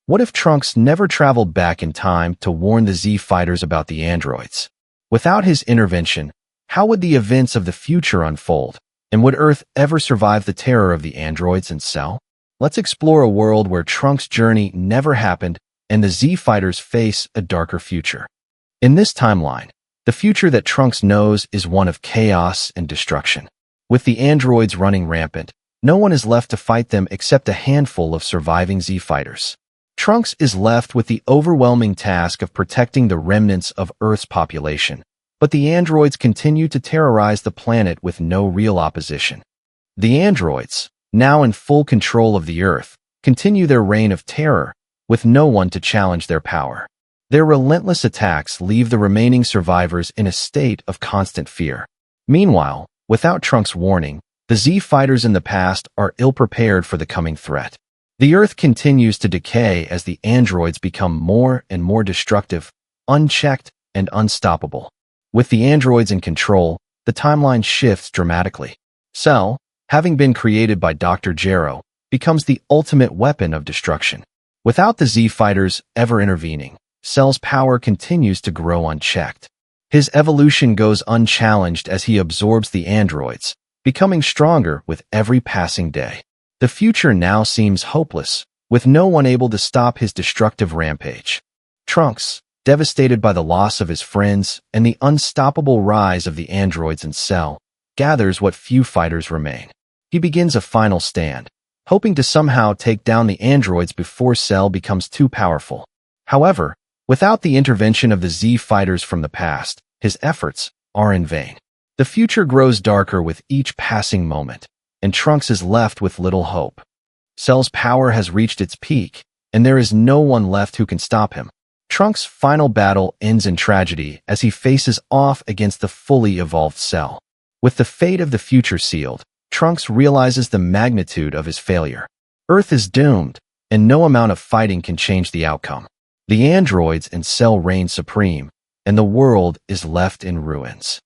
What if Trunks never traveled back in time to warn the Z fighters about the androids? Without his intervention, how would the events of the future unfold? And would Earth ever survive the terror of the androids and Cell? Let's explore a world where Trunks' journey never happened and the Z fighters face a darker future. In this timeline, the future that Trunks knows is one of chaos and destruction. With the androids running rampant, no one is left to fight them except a handful of surviving Z fighters. Trunks is left with the overwhelming task of protecting the remnants of Earth's population, but the androids continue to terrorize the planet with no real opposition. The androids, now in full control of the Earth, continue their reign of terror, with no one to challenge their power. Their relentless attacks leave the remaining survivors in a state of constant fear. Meanwhile, without Trunks' warning, the Z fighters in the past are ill-prepared for the coming threat. The Earth continues to decay as the androids become more and more destructive, unchecked, and unstoppable. With the androids in control, the timeline shifts dramatically. Cell, having been created by Dr. Gero, becomes the ultimate weapon of destruction. Without the Z fighters ever intervening, Cell's power continues to grow unchecked. His evolution goes unchallenged as he absorbs the androids, becoming stronger with every passing day. The future now seems hopeless, with no one able to stop his destructive rampage. Trunks, devastated by the loss of his friends and the unstoppable rise of the androids and Cell, gathers what few fighters remain. He begins a final stand, hoping to somehow take down the androids before Cell becomes too powerful. However, without the intervention of the Z fighters from the past, his efforts are in vain. The future grows darker with each passing moment, and Trunks is left with little hope. Cell's power has reached its peak, and there is no one left who can stop him. Trunks' final battle ends in tragedy as he faces off against the fully evolved Cell. With the fate of the future sealed, Trunks realizes the magnitude of his failure. Earth is doomed, and no amount of fighting can change the outcome. The androids and Cell reign supreme, and the world is left in ruins.